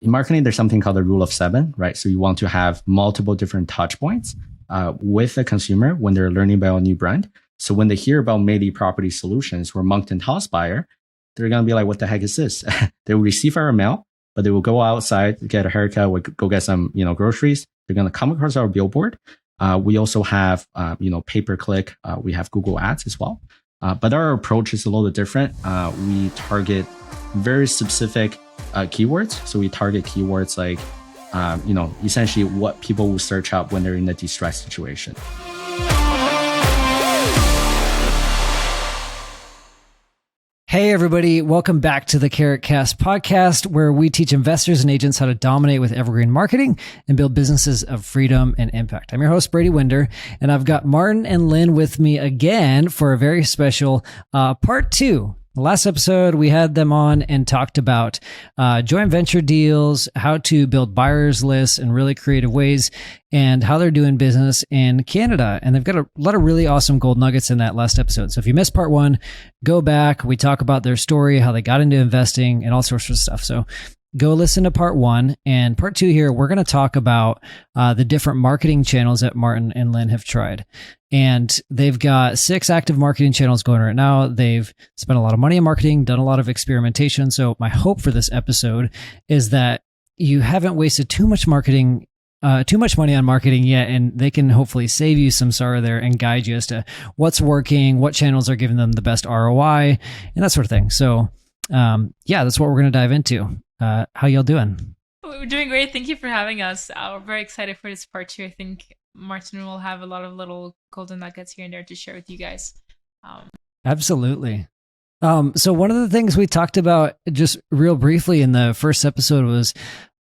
in marketing, there's something called the rule of seven, right? So you want to have multiple different touch points with the consumer when they're learning about a new brand. So when they hear about Meili Property Solutions or Moncton House Buyer, they're going to be like, what the heck is this? They will receive our mail, but they will go outside, get a haircut, go get some, groceries. They're going to come across our billboard. We also have, pay-per-click. We have Google Ads as well. But our approach is a little bit different. We target very specific keywords. So we target keywords like, essentially what people will search up when they're in a distressed situation. Hey, everybody. Welcome back to the Carrot Cast podcast, where we teach investors and agents how to dominate with evergreen marketing and build businesses of freedom and impact. I'm your host, Brady Winder, and I've got Martin and Lyn with me again for a very special part two. The last episode, we had them on and talked about joint venture deals, how to build buyers lists in really creative ways, and how they're doing business in Canada. And they've got a lot of really awesome gold nuggets in that last episode. So if you missed part one, go back. We talk about their story, how they got into investing, and all sorts of stuff. So go listen to part one. And part two here, we're going to talk about the different marketing channels that Martin and Lyn have tried. And they've got 6 active marketing channels going right now. They've spent a lot of money on marketing, done a lot of experimentation. So my hope for this episode is that you haven't wasted too much money on marketing yet, and they can hopefully save you some sorrow there and guide you as to what's working, what channels are giving them the best ROI, and that sort of thing. So that's what we're going to dive into. How y'all doing? We're doing great. Thank you for having us. We're very excited for this part two. I think Martin will have a lot of little golden nuggets here and there to share with you guys. Absolutely. So one of the things we talked about just real briefly in the first episode was,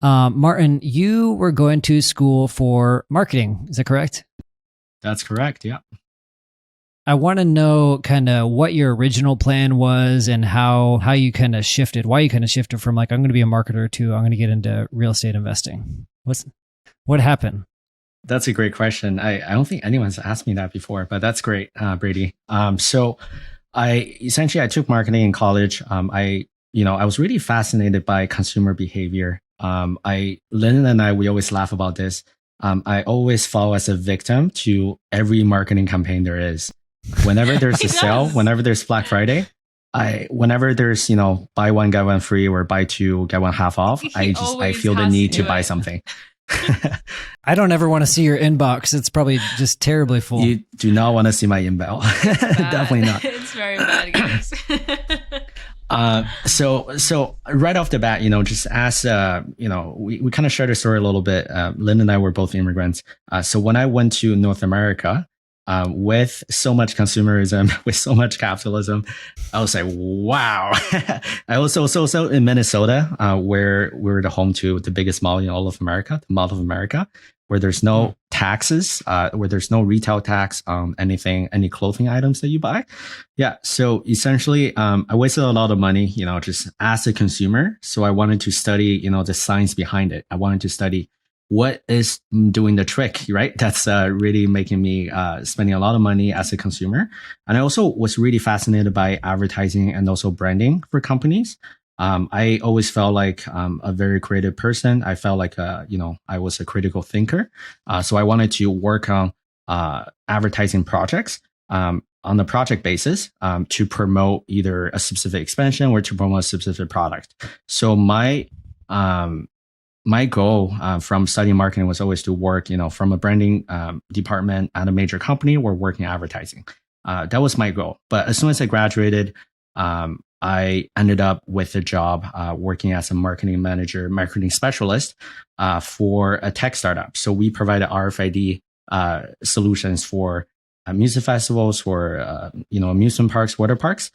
Martin, you were going to school for marketing. Is that correct? That's correct. Yeah. I want to know kind of what your original plan was and how you kind of shifted, why you kind of shifted from like, I'm going to be a marketer to I'm going to get into real estate investing. What happened? That's a great question. I don't think anyone's asked me that before, but that's great, Brady. So I took marketing in college. I was really fascinated by consumer behavior. Lyn and I, we always laugh about this. I always fall as a victim to every marketing campaign there is. Whenever there's a sale, whenever there's Black Friday, whenever there's, buy one, get one free or buy two, get one half off, I feel the need to buy something. I don't ever want to see your inbox. It's probably just terribly full. You do not want to see my email. Definitely not. It's very bad, guys. So right off the bat, just as, we kind of shared a story a little bit. Lyn and I were both immigrants. So when I went to North America, with so much consumerism, with so much capitalism, I was like, wow. I also in Minnesota, where we're the home to the biggest mall in all of America, the Mall of America, where there's no taxes, where there's no retail tax on any clothing items that you buy. Yeah. So essentially, I wasted a lot of money, just as a consumer. So I wanted to study, the science behind it. I wanted to study what is doing the trick, right? That's really making me spending a lot of money as a consumer. And I also was really fascinated by advertising and also branding for companies. I always felt like a very creative person. I felt like, I was a critical thinker. So I wanted to work on advertising projects on a project basis to promote either a specific expansion or to promote a specific product. So my goal from studying marketing was always to work, from a branding department at a major company or working advertising. That was my goal. But as soon as I graduated, I ended up with a job working as a marketing specialist for a tech startup. So we provided RFID solutions for music festivals, for amusement parks, water parks.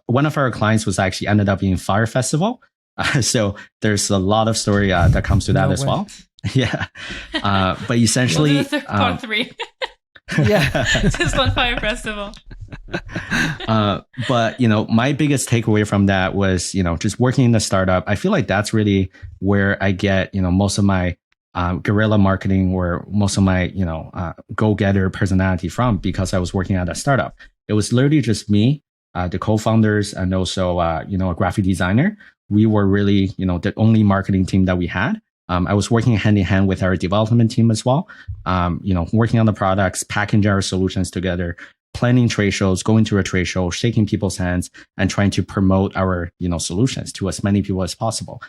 One of our clients was actually ended up being Fyre Festival. So there's a lot of story that comes to that as well. Yeah. But essentially, part 3. Yeah. Just on Fyre Festival. But, my biggest takeaway from that was, just working in the startup. I feel like that's really where I get, most of my guerrilla marketing or most of my, go-getter personality from, because I was working at a startup. It was literally just me, the co-founders, and also, a graphic designer we were really, the only marketing team that we had. I was working hand in hand with our development team as well, working on the products, packaging our solutions together, planning trade shows, going to a trade show, shaking people's hands, and trying to promote our, solutions to as many people as possible.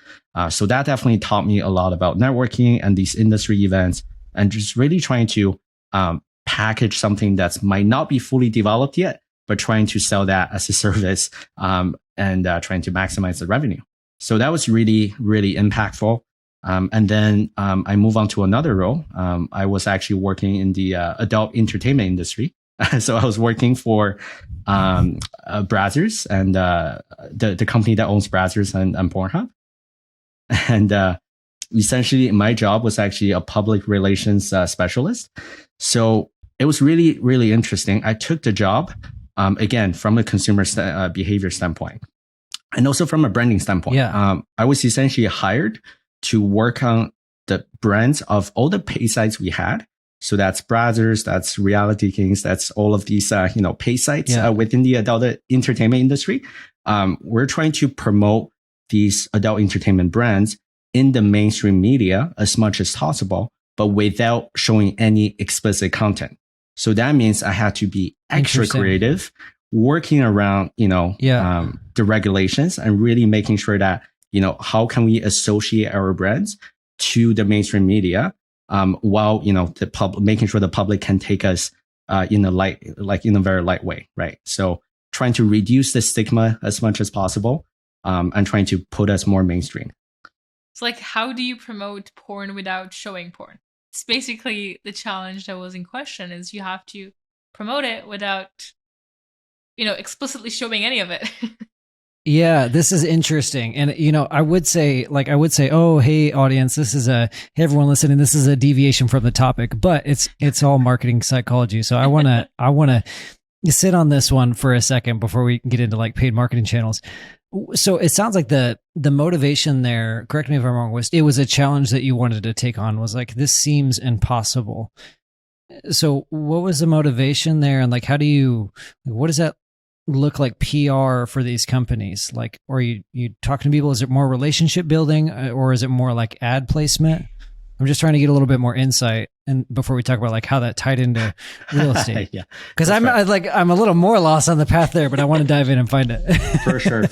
So that definitely taught me a lot about networking and these industry events, and just really trying to package something that might not be fully developed yet, but trying to sell that as a service, and trying to maximize the revenue. So that was really, really impactful. And then I moved on to another role. I was actually working in the adult entertainment industry. So I was working for BRRRRs and the company that owns BRRRRs and Pornhub. And essentially, my job was actually a public relations specialist. So it was really, really interesting. I took the job, again, from a consumer behavior standpoint, and also from a branding standpoint. Yeah. I was essentially hired to work on the brands of all the pay sites we had. So that's BRRRRs, that's Reality Kings, that's all of these, pay sites within the adult entertainment industry. We're trying to promote these adult entertainment brands in the mainstream media as much as possible, but without showing any explicit content. So that means I had to be extra creative, working around, the regulations and really making sure that, how can we associate our brands to the mainstream media, while, making sure the public can take us, in a very light way. Right. So trying to reduce the stigma as much as possible, and trying to put us more mainstream. It's like, how do you promote porn without showing porn? It's basically the challenge that was in question, is you have to promote it without, explicitly showing any of it. Yeah, this is interesting. And, I would say, oh, hey, audience, hey, everyone listening, this is a deviation from the topic, but it's all marketing psychology. So I want to sit on this one for a second before we get into like paid marketing channels. So it sounds like the motivation there, correct me if I'm wrong, it was a challenge that you wanted to take on, was like, this seems impossible. So what was the motivation there? And like, what does that look like PR for these companies? Like, or you talking to people, is it more relationship building, or is it more like ad placement? I'm just trying to get a little bit more insight, and before we talk about like how that tied into real estate. Yeah, because I'm a little more lost on the path there, but I want to dive in and find it. For sure.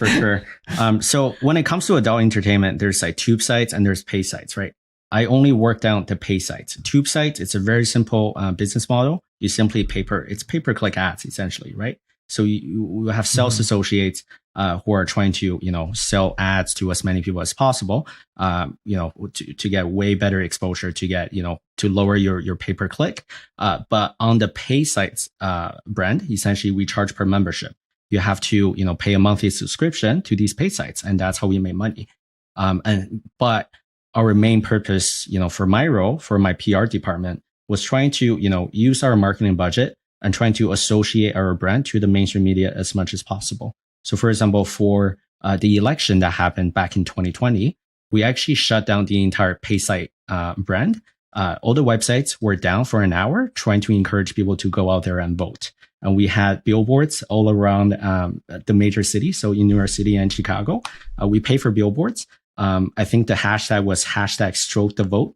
So when it comes to adult entertainment, there's like tube sites and there's pay sites, right? I only work down the pay sites. Tube sites, it's a very simple business model. You simply it's pay-per-click ads essentially, right? So you have sales associates who are trying to, sell ads to as many people as possible, to get way better exposure, to get, to lower your pay-per-click. But on the pay sites brand, essentially we charge per membership. You have to, pay a monthly subscription to these pay sites, and that's how we make money. But our main purpose, for my role, for my PR department, was trying to, use our marketing budget and trying to associate our brand to the mainstream media as much as possible. So for example, for the election that happened back in 2020, we actually shut down the entire pay site brand. All the websites were down for an hour, trying to encourage people to go out there and vote. And we had billboards all around the major cities. So in New York City and Chicago, we pay for billboards. I think the hashtag was #StrokeTheVote.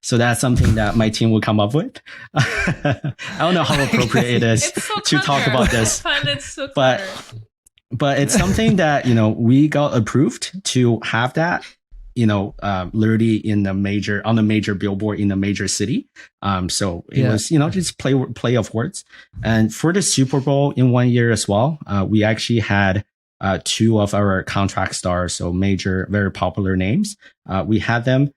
So that's something that my team will come up with. I don't know how appropriate it is to talk about this, but it's something that, we got approved to have that, literally on a major billboard in a major city. So it was, just play of words. And for the Super Bowl in 1 year as well, we actually had two of our contract stars, so major, very popular names. We had them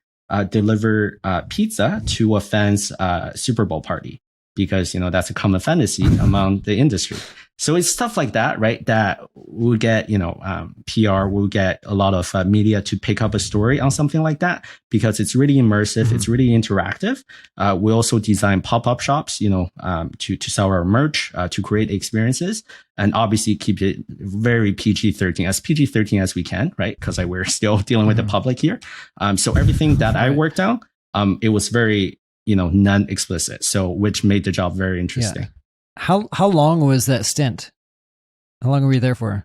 deliver pizza to a fan's Super Bowl party, because, that's a common fantasy among the industry. So it's stuff like that, right? That will get, PR will get a lot of media to pick up a story on something like that, because it's really immersive. It's really interactive. We also design pop-up shops, to sell our merch, to create experiences, and obviously keep it very PG-13 as we can, right? Because we're still dealing with the public here. So everything that I worked on, it was very, non-explicit. So which made the job very interesting. Yeah. How long was that stint? How long were you there for?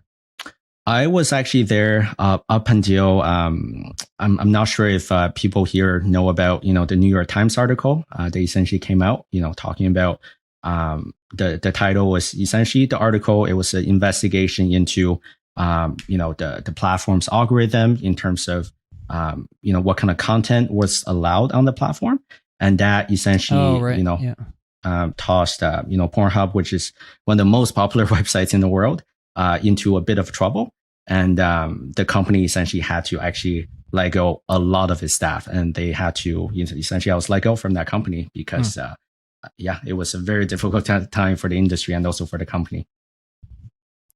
I was actually there up until I'm not sure if people here know about the New York Times article that essentially came out talking about the title was essentially the article. It was an investigation into the platform's algorithm in terms of what kind of content was allowed on the platform, and that essentially tossed Pornhub, which is one of the most popular websites in the world, into a bit of trouble. And the company essentially had to actually let go a lot of its staff, and they had to essentially I was let go from that company because it was a very difficult time for the industry and also for the company.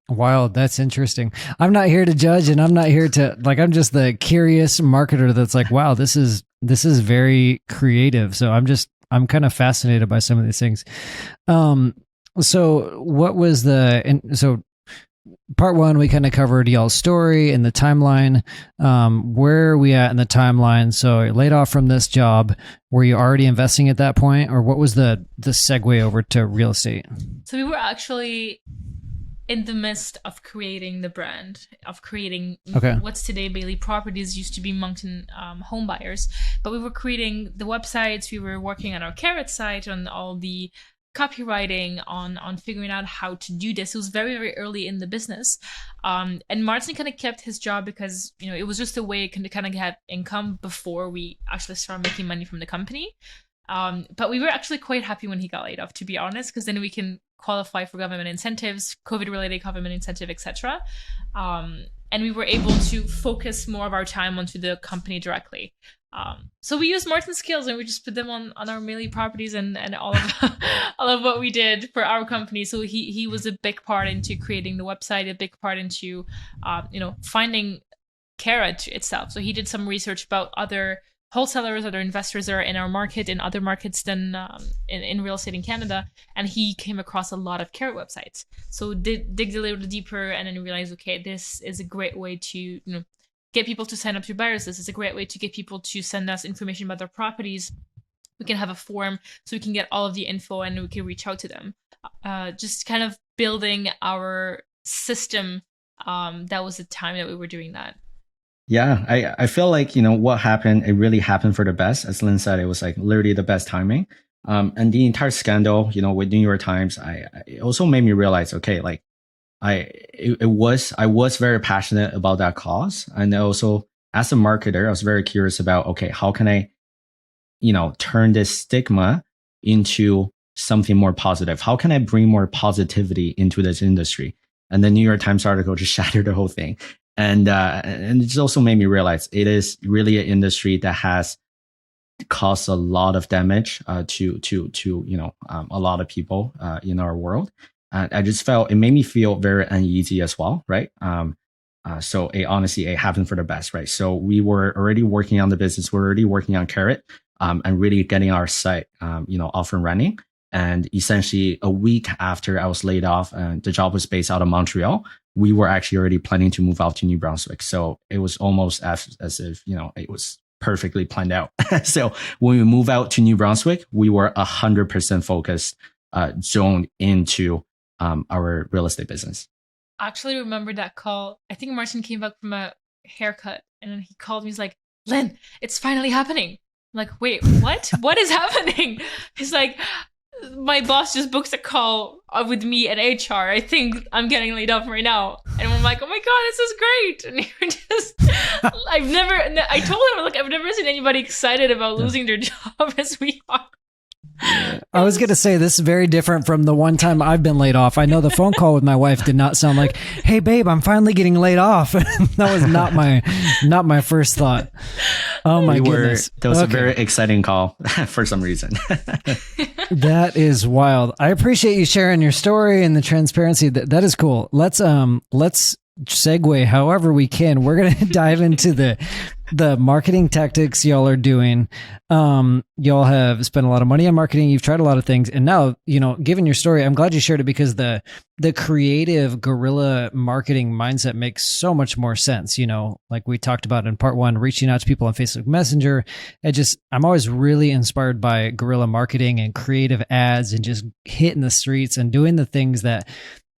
Wow, that's interesting. I'm not here to judge, and I'm not here to I'm just the curious marketer that's like, wow, this is very creative. So I'm kind of fascinated by some of these things. So what was so part one, we kind of covered y'all's story and the timeline. Where are we at in the timeline? So you're laid off from this job. Were you already investing at that point, or what was the segue over to real estate? So we were actually in the midst of creating the brand, of creating what's today Bailey Properties, used to be Moncton Home Buyers. But we were creating the websites. We were working on our Carrot site, on all the copywriting, on figuring out how to do this. It was very, very early in the business. And Martin kind of kept his job because, it was just a way to kind of get income before we actually started making money from the company. But we were actually quite happy when he got laid off, to be honest, because then we can qualify for government incentives, COVID-related government incentive, etc. And we were able to focus more of our time onto the company directly. So we used Martin's skills and we just put them on our Bailey Properties and all of all of what we did for our company. So he was a big part into creating the website, a big part into finding Carrot itself. So he did some research about other wholesalers, other investors that are in our market, in other markets than in real estate in Canada, and he came across a lot of Carrot websites. So dig a little deeper and then realized, okay, this is a great way to get people to sign up to buyers list. It's a great way to get people to send us information about their properties. We can have a form so we can get all of the info and we can reach out to them. Just kind of building our system. That was the time that we were doing that. Yeah, I feel like, what happened, it really happened for the best. As Lyn said, it was like literally the best timing. And the entire scandal, with New York Times, it also made me realize, okay, like I was very passionate about that cause. And also as a marketer, I was very curious about, okay, how can I, turn this stigma into something more positive? How can I bring more positivity into this industry? And the New York Times article just shattered the whole thing. And it just also made me realize it is really an industry that has caused a lot of damage to a lot of people in our world. I just felt it made me feel very uneasy as well, right? So it happened for the best, right? So we were already working on the business, we're already working on Carrot, and really getting our site off and running. And essentially a week after I was laid off and the job was based out of Montreal, we were actually already planning to move out to New Brunswick. So it was almost as if, it was perfectly planned out. So when we moved out to New Brunswick, we were 100% focused, zoned into our real estate business. I actually remember that call. I think Martin came back from a haircut and then he called me. He's like, Lyn, it's finally happening. I'm like, wait, what? What is happening? He's like, my boss just booked a call with me at HR. I think I'm getting laid off right now. And I'm like, oh my God, this is great. And you're just, I told him, look, I've never seen anybody excited about losing their job as we are. I was going to say, this is very different from the one time I've been laid off. I know the phone call with my wife did not sound like, hey babe, I'm finally getting laid off. That was not my first thought. Oh my goodness. That was a very exciting call for some reason. That is wild. I appreciate you sharing your story and the transparency. That is cool. Let's segue however we can. We're going to dive into the marketing tactics y'all are doing. Y'all have spent a lot of money on marketing. You've tried a lot of things. And now, given your story, I'm glad you shared it because the creative guerrilla marketing mindset makes so much more sense. Like we talked about in part one, reaching out to people on Facebook Messenger. I'm always really inspired by guerrilla marketing and creative ads and just hitting the streets and doing the things that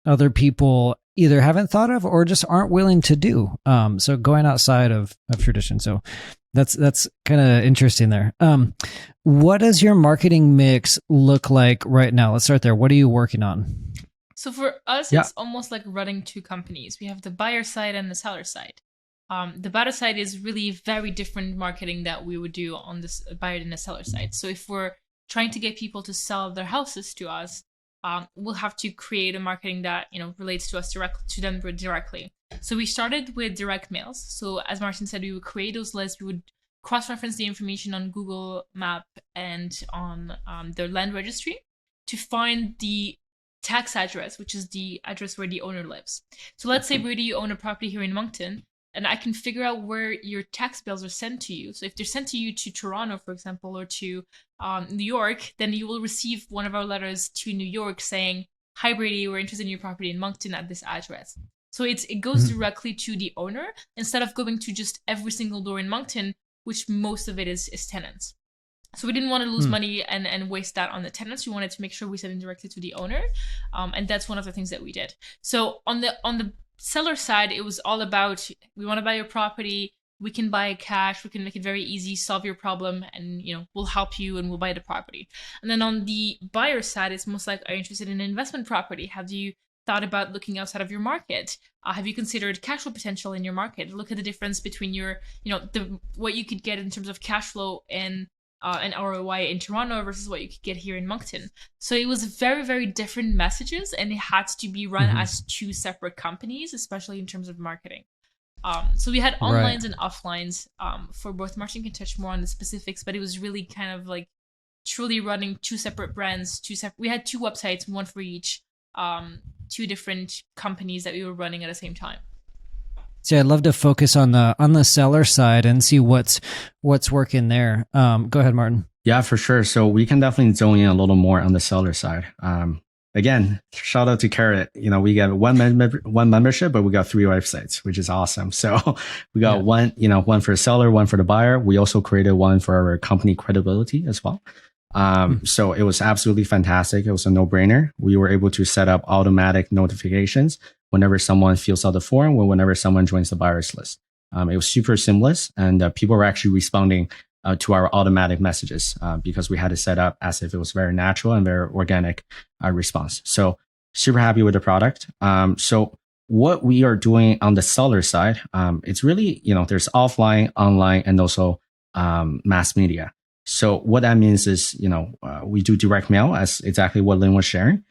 other people either haven't thought of or just aren't willing to do. So going outside of tradition. So that's kind of interesting there. What does your marketing mix look like right now? Let's start there. What are you working on? So for us, it's almost like running two companies. We have the buyer side and the seller side. The buyer side is really very different marketing that we would do on this buyer and the seller side. So if we're trying to get people to sell their houses to us, we'll have to create a marketing that relates to us directly. So we started with direct mails. So as Martin said, we would create those lists. We would cross-reference the information on Google Map and on their land registry to find the tax address, which is the address where the owner lives. So let's say, Brady, you own a property here in Moncton, and I can figure out where your tax bills are sent to you. So if they're sent to you to Toronto, for example, or to New York, then you will receive one of our letters to New York saying, "Hi, Brady, we're interested in your property in Moncton at this address." So it goes directly to the owner instead of going to just every single door in Moncton, which most of it is tenants. So we didn't want to lose money and waste that on the tenants. We wanted to make sure we sent it directly to the owner. And that's one of the things that we did. So on the seller side, it was all about, we want to buy your property. We can buy cash. We can make it very easy, solve your problem, and we'll help you and we'll buy the property. And then on the buyer side, it's most like, are you interested in an investment property? Have you thought about looking outside of your market? Have you considered cash flow potential in your market? Look at the difference between your, what you could get in terms of cash flow and an ROI in Toronto versus what you could get here in Moncton. So it was very, very different messages, and it had to be run as two separate companies, especially in terms of marketing. So we had onlines and offlines for both. Martin can touch more on the specifics, but it was really kind of like truly running two separate brands. We had two websites, one for each, two different companies that we were running at the same time. See, I'd love to focus on the seller side and see what's working there. Go ahead, Martin. Yeah, for sure. So we can definitely zone in a little more on the seller side. Again, shout out to Carrot. We got one membership, but we got 3 websites, which is awesome. So we got one for the seller, one for the buyer. We also created one for our company credibility as well. So it was absolutely fantastic. It was a no-brainer. We were able to set up automatic notifications whenever someone fills out the form or whenever someone joins the buyer's list. It was super seamless, and people were actually responding to our automatic messages because we had it set up as if it was very natural and very organic response. So super happy with the product. So what we are doing on the seller side, it's really, there's offline, online, and also mass media. So what that means is, we do direct mail, as exactly what Lyn was sharing.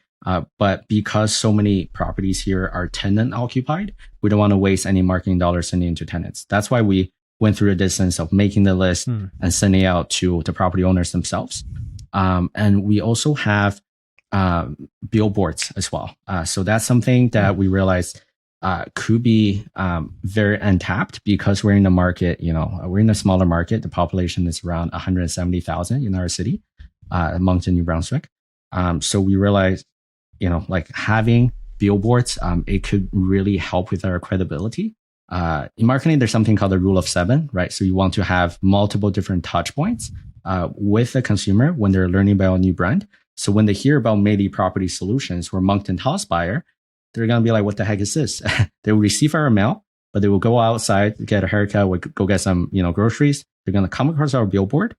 But because so many properties here are tenant occupied, we don't want to waste any marketing dollars sending into tenants. That's why we went through the distance of making the list and sending out to the property owners themselves. And we also have billboards as well. So that's something that we realized could be very untapped because we're in the market, we're in a smaller market. The population is around 170,000 in our city, Moncton, New Brunswick. So we realized, like having billboards, it could really help with our credibility. In marketing, there's something called the rule of 7, right? So you want to have multiple different touch points with the consumer when they're learning about a new brand. So when they hear about Mady Property Solutions or Moncton House Buyer, they're going to be like, what the heck is this? They will receive our mail, but they will go outside, get a haircut, go get some, groceries. They're going to come across our billboard.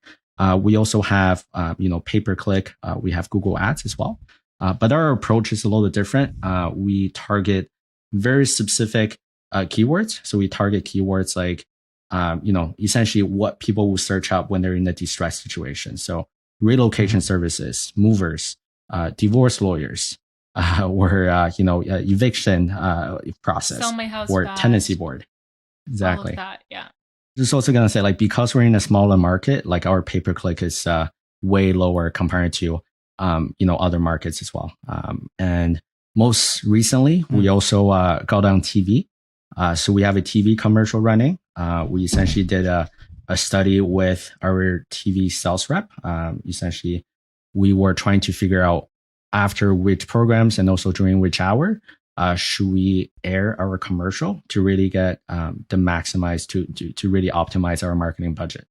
We also have, pay-per-click. We have Google Ads as well. But our approach is a little bit different. We target very specific keywords. So we target keywords like, essentially what people will search up when they're in a distress situation. So relocation services, movers, divorce lawyers, or, eviction process, Sell my house or fast. Tenancy board. Exactly. All of that, yeah. Just also going to say, like, because we're in a smaller market, like our pay-per-click is way lower compared to, other markets as well. And most recently, we also got on TV. So we have a TV commercial running. We essentially did a study with our TV sales rep. Essentially, we were trying to figure out after which programs and also during which hour should we air our commercial to really get the maximize to really optimize our marketing budget.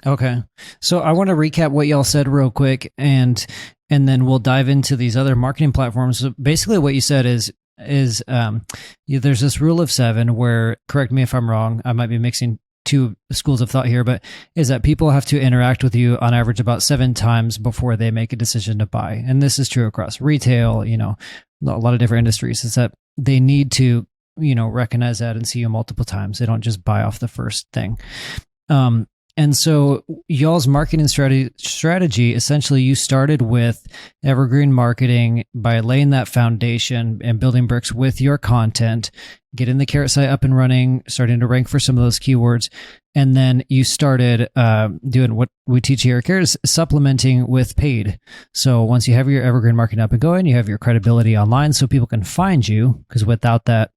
Okay. So I want to recap what y'all said real quick, and then we'll dive into these other marketing platforms. So basically what you said is is there's this rule of 7 where, correct me if I'm wrong, I might be mixing two schools of thought here, but is that people have to interact with you on average about 7 times before they make a decision to buy. And this is true across retail, a lot of different industries, is that they need to, recognize that and see you multiple times. They don't just buy off the first thing. And so y'all's marketing strategy, essentially you started with evergreen marketing by laying that foundation and building bricks with your content, getting the Carrot site up and running, starting to rank for some of those keywords. And then you started doing what we teach here at Carrot, is supplementing with paid. So once you have your evergreen marketing up and going, you have your credibility online so people can find you, because without that,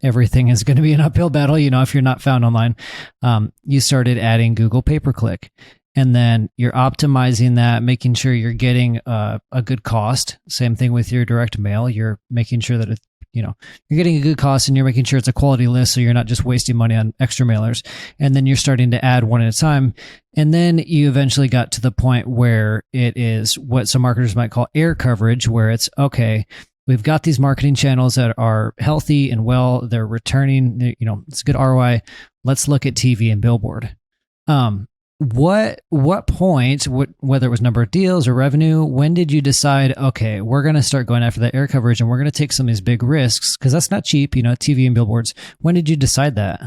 everything is going to be an uphill battle, if you're not found online. You started adding Google pay-per-click, and then you're optimizing that, making sure you're getting a good cost. Same thing with your direct mail. You're making sure that you're getting a good cost, and you're making sure it's a quality list, so you're not just wasting money on extra mailers. And then you're starting to add one at a time. And then you eventually got to the point where it is what some marketers might call air coverage, where it's, okay, we've got these marketing channels that are healthy and well, they're returning, it's good ROI. Let's look at TV and billboard. What point, whether it was number of deals or revenue, when did you decide, okay, we're going to start going after that air coverage and we're going to take some of these big risks? Because that's not cheap, TV and billboards. When did you decide that?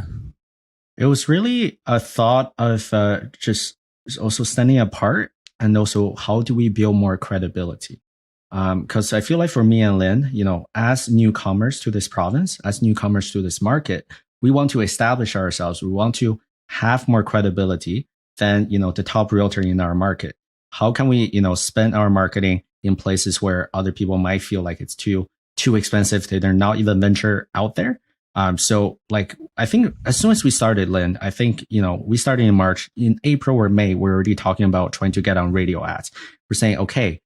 It was really a thought of just also standing apart, and also how do we build more credibility? Because I feel like for me and Lyn, as newcomers to this province, as newcomers to this market, we want to establish ourselves. We want to have more credibility than, the top realtor in our market. How can we, spend our marketing in places where other people might feel like it's too expensive? They're not even venture out there. So like, I think as soon as we started, Lyn, I think, we started in March. In April or May, we're already talking about trying to get on radio ads. We're saying, okay,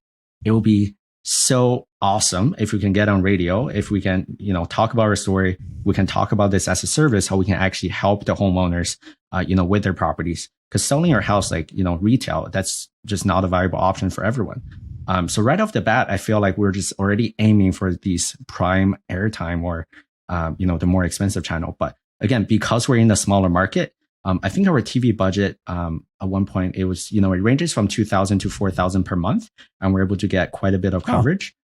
it will be so awesome if we can get on radio, if we can, talk about our story, we can talk about this as a service, how we can actually help the homeowners, with their properties. Because selling your house, like, retail, that's just not a viable option for everyone. So right off the bat, I feel like we're just already aiming for these prime airtime or, the more expensive channel. But again, because we're in a smaller market, I think our TV budget, at one point, it was, it ranges from 2,000 to 4,000 per month, and we're able to get quite a bit of coverage.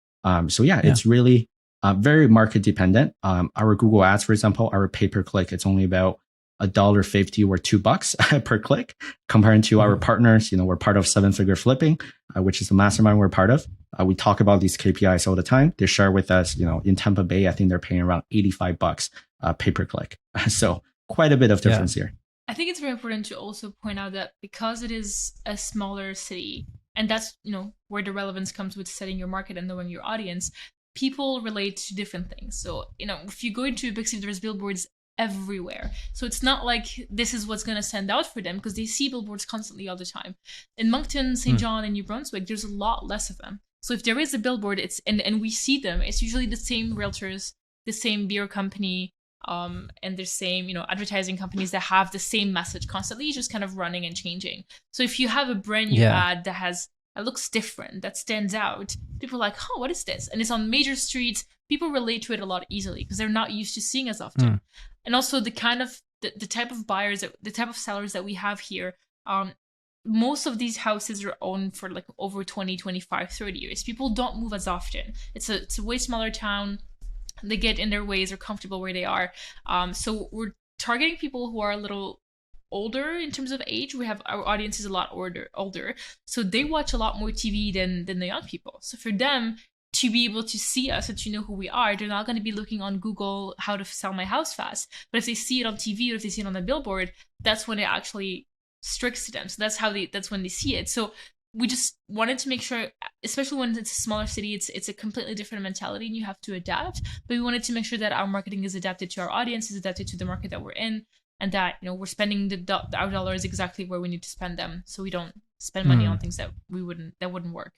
So yeah, it's really very market dependent. Our Google ads, for example, our pay-per-click, it's only about $1.50 or $2 per click, compared to our partners. We're part of 7-Figure Flipping, which is the mastermind we're part of. We talk about these KPIs all the time. They share with us, in Tampa Bay, I think they're paying around $85 pay-per-click. So quite a bit of difference here. I think it's very important to also point out that because it is a smaller city, and that's, where the relevance comes with setting your market and knowing your audience, people relate to different things. So, if you go into a big city, there's billboards everywhere. So it's not like this is what's going to stand out for them, because they see billboards constantly all the time. In Moncton, St. John, and New Brunswick, there's a lot less of them. So if there is a billboard, and we see them, it's usually the same realtors, the same beer company, and the same, advertising companies that have the same message constantly, just kind of running and changing. So if you have a brand new ad that looks different, that stands out, people are like, oh, what is this? And it's on major streets. People relate to it a lot easily because they're not used to seeing as often. And also the kind of the type of buyers, the type of sellers that we have here, most of these houses are owned for like over 20, 25, 30 years. People don't move as often. It's a way smaller town. They get in their ways, are comfortable where they are. So we're targeting people who are a little older in terms of age. We have our audience is a lot older, so they watch a lot more TV than the young people. So for them to be able to see us and to know who we are, they're not going to be looking on Google how to sell my house fast. But if they see it on TV or if they see it on the billboard, that's when it actually strikes to them. So that's when they see it. So we just wanted to make sure, especially when it's a smaller city, it's a completely different mentality and you have to adapt. But we wanted to make sure that our marketing is adapted to our audience, is adapted to the market that we're in, and that we're spending our dollars exactly where we need to spend them, so we don't spend money on things that wouldn't work.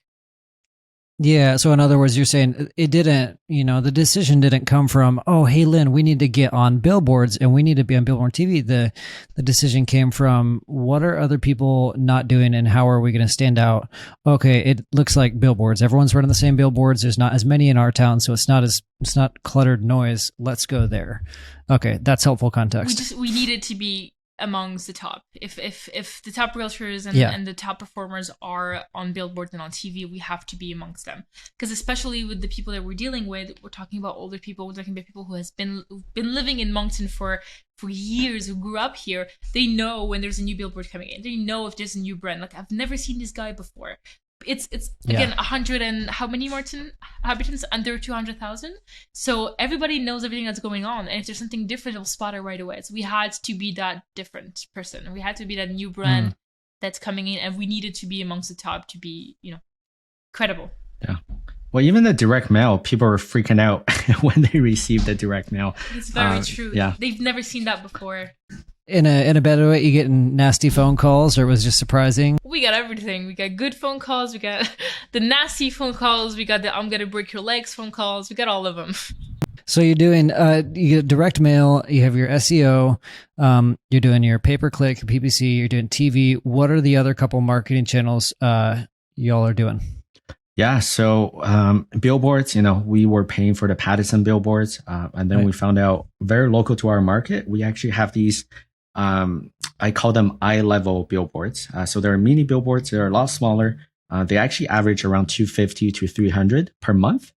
Yeah. So in other words, you're saying it didn't, the decision didn't come from, oh, hey, Lynn, we need to get on billboards and we need to be on billboard TV. The decision came from, what are other people not doing and how are we going to stand out? Okay. It looks like billboards. Everyone's running the same billboards. There's not as many in our town. So it's not cluttered noise. Let's go there. Okay. That's helpful context. We needed to be amongst the top. If the top realtors and the top performers are on billboards and on TV, we have to be amongst them. Because especially with the people that we're dealing with, we're talking about older people, we're talking about people who has been living in Moncton for years, who grew up here. They know when there's a new billboard coming in. They know if there's a new brand. Like, I've never seen this guy before. It's again 100 and how many, Martin, inhabitants? Under 200,000. So everybody knows everything that's going on, and if there's something different, they'll spot it right away. So we had to be that different person. We had to be that new brand that's coming in, and we needed to be amongst the top to be, credible. Yeah. Well, even the direct mail, people were freaking out when they received the direct mail. It's very true. Yeah. They've never seen that before. In a better way, you getting nasty phone calls, or it was just surprising? We got everything. We got good phone calls. We got the nasty phone calls. We got the I'm gonna break your legs phone calls. We got all of them. So you're doing you get direct mail. You have your SEO. You're doing your pay-per-click, your PPC. You're doing TV. What are the other couple marketing channels y'all are doing? Yeah, so billboards, we were paying for the Pattison billboards, and then we found out very local to our market, we actually have these, I call them eye-level billboards. So they're mini billboards. They're a lot smaller. They actually average around 250 to 300 per month,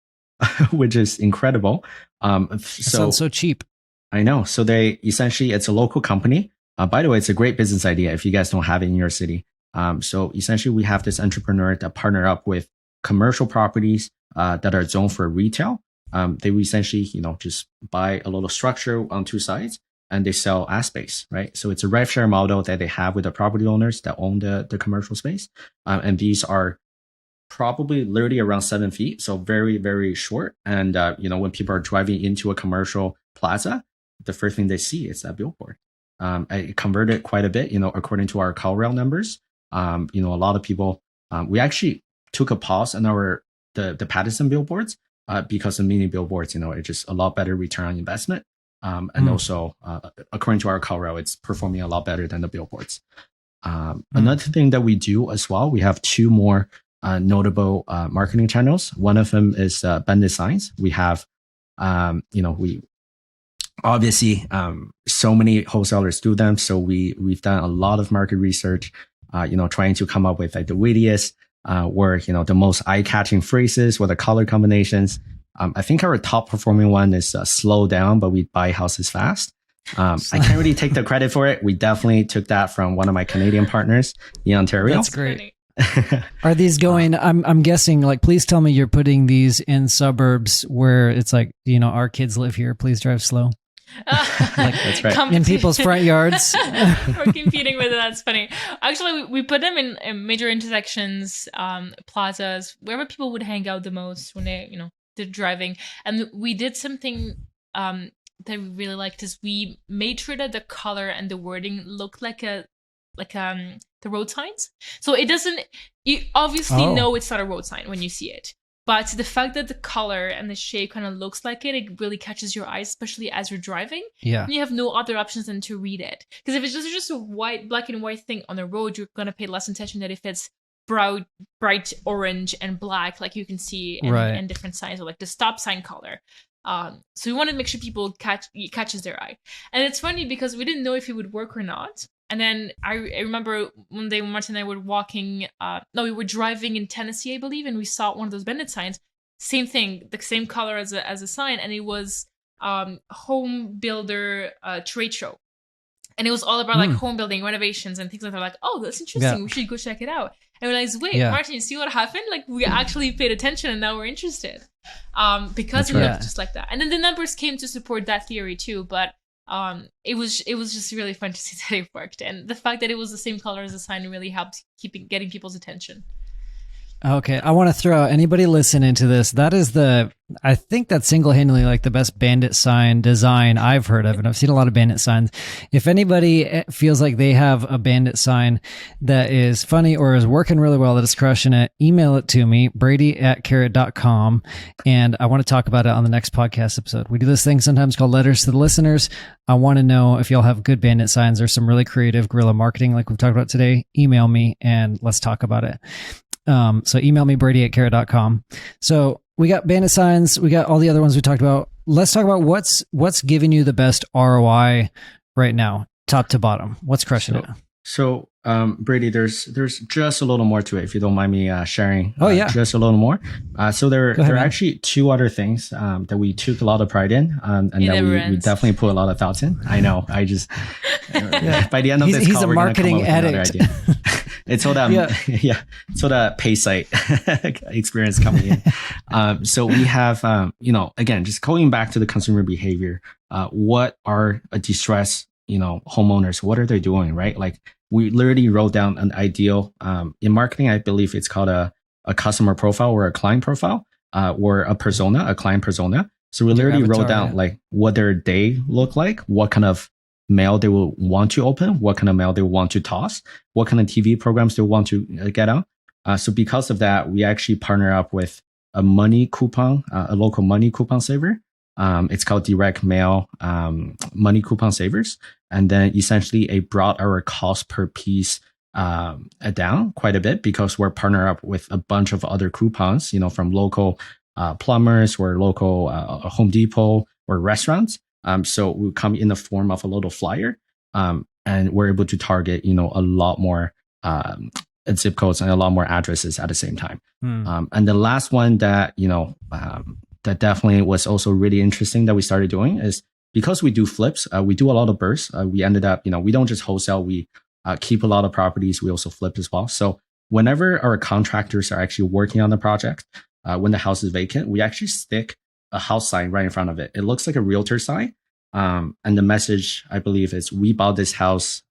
which is incredible. Sounds so cheap. I know. So it's a local company. By the way, it's a great business idea if you guys don't have it in your city. So essentially, we have this entrepreneur that partner up with commercial properties that are zoned for retail. They essentially, just buy a little structure on two sides and they sell ad space, right? So it's a rev share model that they have with the property owners that own the commercial space. And these are probably literally around 7 feet. So very, very short. And, when people are driving into a commercial plaza, the first thing they see is that billboard. I converted quite a bit, according to our CalRail numbers. A lot of people, we actually took a pause on the Pattison billboards because of mini billboards, it's just a lot better return on investment. And also, according to our CalRail, it's performing a lot better than the billboards. Another thing that we do as well, we have two more notable marketing channels. One of them is bandt signs. We have, we obviously so many wholesalers do them. So we've done a lot of market research, trying to come up with like the wittiest, the most eye-catching phrases with the color combinations. I think our top performing one is slow down, but we buy houses fast. I can't really take the credit for it. We definitely took that from one of my Canadian partners in Ontario. That's great. Are these going, I'm guessing, like, please tell me you're putting these in suburbs where it's like, our kids live here, please drive slow. That's right. In people's front yards. We're competing with it. That's funny. Actually, we put them in major intersections, plazas, wherever people would hang out the most when they're driving. And we did something that we really liked is we made sure that the color and the wording looked like the road signs. So it doesn't, you obviously know it's not a road sign when you see it. But the fact that the color and the shape kind of looks like it really catches your eyes, especially as you're driving. Yeah. And you have no other options than to read it. Because if it's just a black and white thing on the road, you're going to pay less attention than if it's bright orange and black, like you can see in different signs, or like the stop sign color. So we wanted to make sure people catches their eye. And it's funny because we didn't know if it would work or not. And then I remember one day when Martin and I were walking, we were driving in Tennessee, I believe, and we saw one of those bandt signs. Same thing, the same color as a sign, and it was home builder trade show. And it was all about like home building, renovations, and things like that. Like, oh, that's interesting. Yeah. We should go check it out. And we realized, wait, Martin, you see what happened? Like, we actually paid attention, and now we're interested because it looked just like that. And then the numbers came to support that theory too, but. It was just really fun to see that it worked, and the fact that it was the same color as the sign really helped getting people's attention. Okay, I want to throw out anybody listening to this. That is I think that's single-handedly like the best bandit sign design I've heard of, and I've seen a lot of bandit signs. If anybody feels like they have a bandit sign that is funny or is working really well, that is crushing it, email it to me, brady@carrot.com, and I want to talk about it on the next podcast episode. We do this thing sometimes called Letters to the Listeners. I want to know if y'all have good bandit signs or some really creative guerrilla marketing like we've talked about today. Email me and let's talk about it. So email me, brady@carrot.com. So we got bandit signs. We got all the other ones we talked about. Let's talk about what's giving you the best ROI right now, top to bottom. What's crushing it? So, Brady, there's just a little more to it, if you don't mind me sharing. Oh, yeah. Just a little more. So there Go ahead, are man. actually two other things that we took a lot of pride in, and that we definitely put a lot of thoughts in. I know. I just by the end of this he's call, a we're marketing gonna come up with another addict. idea. It's so that so that pay site experience coming in. So we have again, just going back to the consumer behavior. What are a distressed homeowners? What are they doing, right? Like we literally wrote down an ideal in marketing. I believe it's called a customer profile or a client profile or a persona, a client persona. So we literally wrote down like what their day look like, what kind of mail they will want to open, what kind of mail they want to toss, what kind of TV programs they want to get on. So because of that, we actually partner up with a money coupon, a local money coupon saver. It's called Direct Mail Money Coupon Savers. And then essentially it brought our cost per piece down quite a bit because we're partnered up with a bunch of other coupons, from local plumbers or local Home Depot or restaurants. So we come in the form of a little flyer, and we're able to target, a lot more zip codes and a lot more addresses at the same time. And the last one that, that definitely was also really interesting that we started doing is because we do flips, we do a lot of bursts. We ended up, we don't just wholesale, we keep a lot of properties. We also flip as well. So whenever our contractors are actually working on the project, when the house is vacant, we actually stick a house sign right in front of it. It looks like a realtor sign. And the message, I believe, is we bought this house,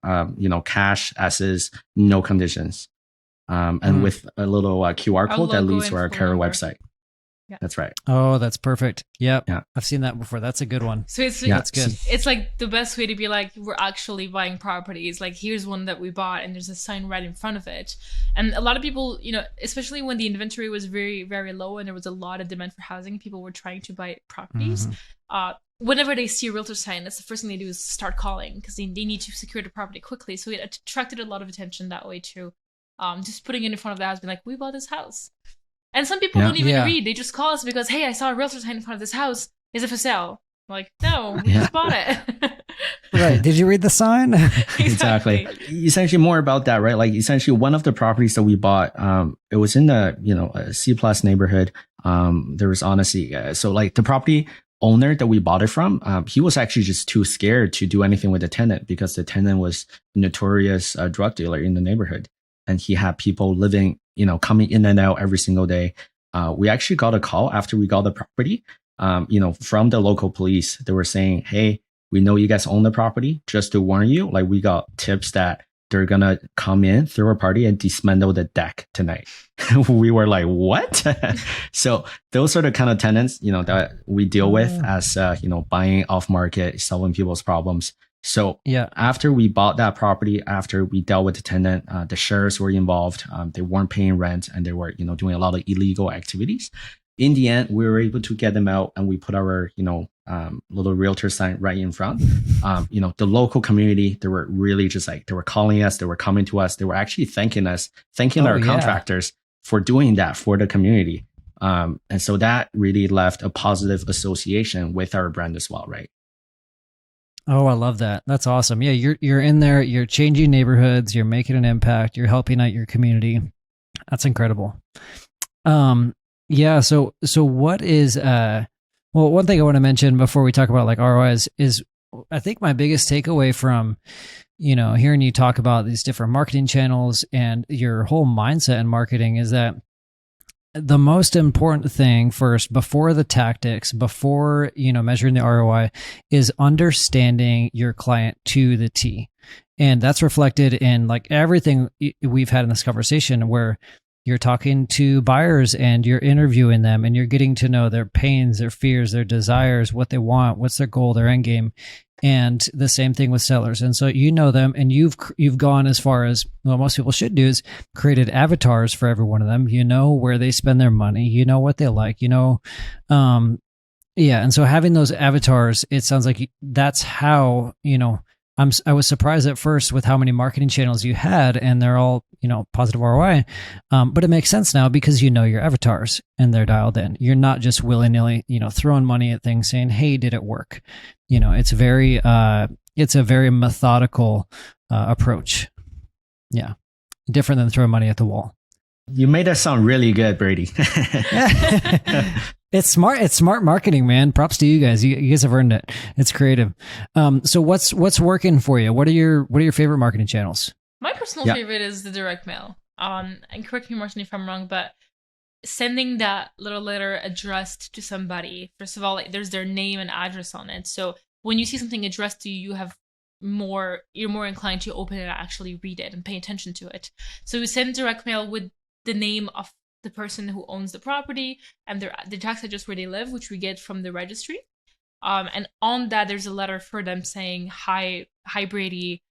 cash as is, no conditions. And with a little QR code that leads to our Carrot website. Yeah. That's right. Oh, that's perfect. Yep. Yeah. I've seen that before. That's a good one. So that's good. It's like the best way to be like, we're actually buying properties. Like here's one that we bought and there's a sign right in front of it. And a lot of people, especially when the inventory was very, very low and there was a lot of demand for housing, people were trying to buy properties. Whenever they see a realtor sign, that's the first thing they do is start calling because they need to secure the property quickly. So it attracted a lot of attention that way too. Just putting it in front of the house, being like, we bought this house. And some people don't even read. They just call us because, hey, I saw a realtor sign in front of this house. Is it for sale? I'm like, no, we just bought it. Right. Did you read the sign? Exactly. Essentially more about that, right? Like essentially one of the properties that we bought, it was in the, a C+ neighborhood. There was honestly, so like the property owner that we bought it from, he was actually just too scared to do anything with the tenant because the tenant was a notorious drug dealer in the neighborhood. And he had people living, coming in and out every single day. We actually got a call after we got the property, from the local police. They were saying, hey, we know you guys own the property. Just to warn you, like we got tips that they're going to come in, throw a party and dismantle the deck tonight. We were like, what? So those are the kind of tenants, that we deal with as, buying off market, solving people's problems. So after we bought that property, after we dealt with the tenant, the sheriffs were involved. They weren't paying rent and they were, doing a lot of illegal activities. In the end, we were able to get them out and we put our, little realtor sign right in front. The local community, they were really just like, they were calling us, they were coming to us. They were actually thanking us, thanking our contractors for doing that for the community. And so that really left a positive association with our brand as well, right? Oh, I love that. That's awesome. Yeah, you're in there, you're changing neighborhoods, you're making an impact, you're helping out your community. That's incredible. So what is one thing I want to mention before we talk about like ROIs is I think my biggest takeaway from hearing you talk about these different marketing channels and your whole mindset in marketing is that the most important thing first, before the tactics, before, measuring the ROI, is understanding your client to the T. And that's reflected in like everything we've had in this conversation where you're talking to buyers and you're interviewing them and you're getting to know their pains, their fears, their desires, what they want, what's their goal, their end game. And the same thing with sellers. And so you know them, and you've gone as far as, well, most people should do, is created avatars for every one of them. You know where they spend their money, you know what they like, you know. Yeah. And so having those avatars, it sounds like that's how, you know, I was surprised at first with how many marketing channels you had, and they're all, you know, positive ROI. But it makes sense now because you know your avatars and they're dialed in. You're not just willy-nilly, you know, throwing money at things saying, hey, did it work? You know, it's a very methodical approach. Yeah. Different than throwing money at the wall. You made that sound really good, Brady. It's smart. It's smart marketing, man. Props to you guys. You guys have earned it. It's creative. So what's working for you? What are your favorite marketing channels? My personal favorite is the direct mail. And correct me, Martin, if I'm wrong, but sending that little letter addressed to somebody, first of all, like, there's their name and address on it. So when you see something addressed to you, you're more inclined to open it and actually read it and pay attention to it. So we send direct mail with the name of the person who owns the property and the tax address where they live, which we get from the registry. And on that, there's a letter for them saying, hi Brady,